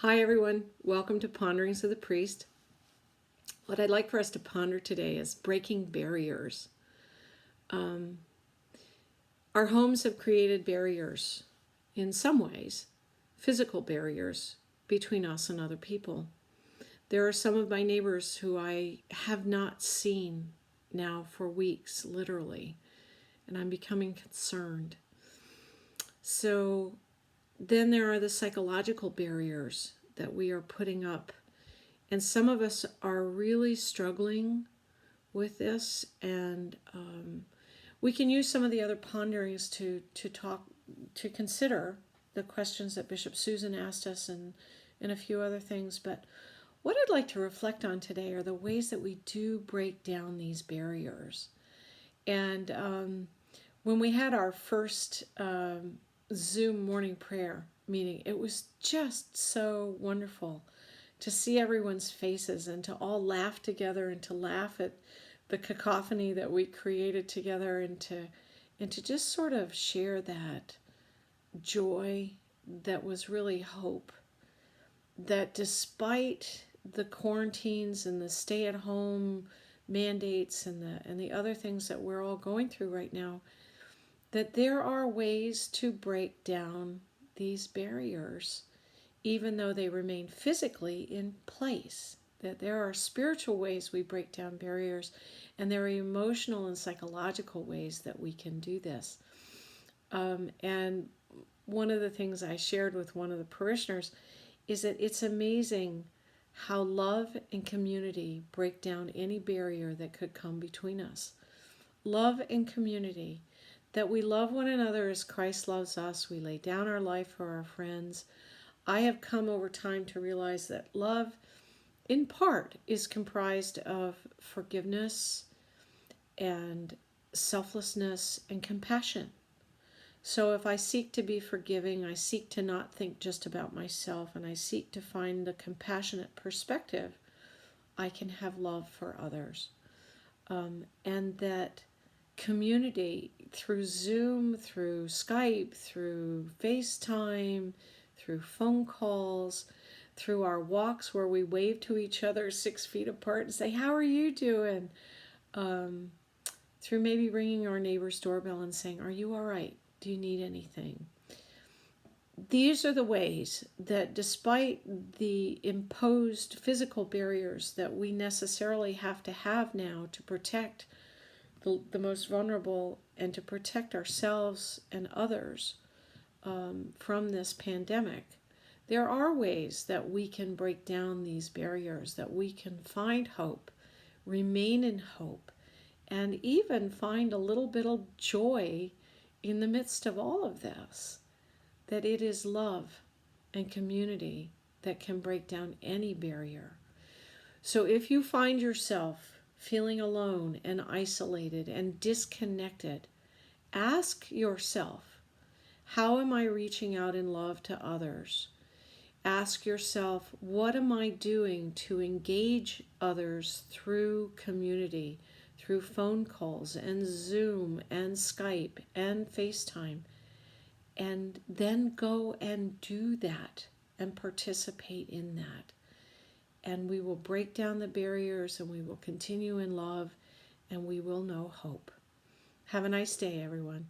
Hi everyone, welcome to Ponderings of the Priest. What I'd like for us to ponder today is breaking barriers. Our homes have created barriers in some ways, physical barriers between us and other people. There are some of my neighbors who I have not seen now for weeks, literally, and I'm becoming concerned. So then there are the psychological barriers that we are putting up. And some of us are really struggling with this. And we can use some of the other ponderings to consider the questions that Bishop Susan asked us and a few other things. But what I'd like to reflect on today are the ways that we do break down these barriers. And when we had our first Zoom morning prayer meeting, it was just so wonderful to see everyone's faces and to all laugh together and to laugh at the cacophony that we created together and to just sort of share that joy that was really hope, that despite the quarantines and the stay-at-home mandates and the other things that we're all going through right now, that there are ways to break down these barriers, even though they remain physically in place. That there are spiritual ways we break down barriers, and there are emotional and psychological ways that we can do this. And one of the things I shared with one of the parishioners is that it's amazing how love and community break down any barrier that could come between us. Love and community. That we love one another as Christ loves us. We lay down our life for our friends. I have come over time to realize that love, in part, is comprised of forgiveness and selflessness and compassion. So if I seek to be forgiving, I seek to not think just about myself, and I seek to find the compassionate perspective, I can have love for others. And that community through Zoom, through Skype, through FaceTime, through phone calls, through our walks where we wave to each other 6 feet apart and say, "How are you doing?" Through maybe ringing our neighbor's doorbell and saying, "Are you all right? Do you need anything?" These are the ways that despite the imposed physical barriers that we necessarily have to have now to protect the most vulnerable and to protect ourselves and others from this pandemic, there are ways that we can break down these barriers, that we can find hope, remain in hope, and even find a little bit of joy in the midst of all of this, that it is love and community that can break down any barrier. So if you find yourself feeling alone and isolated and disconnected, ask yourself, how am I reaching out in love to others? Ask yourself, what am I doing to engage others through community, through phone calls and Zoom and Skype and FaceTime? And then go and do that and participate in that. And we will break down the barriers, and we will continue in love, and we will know hope. Have a nice day, everyone.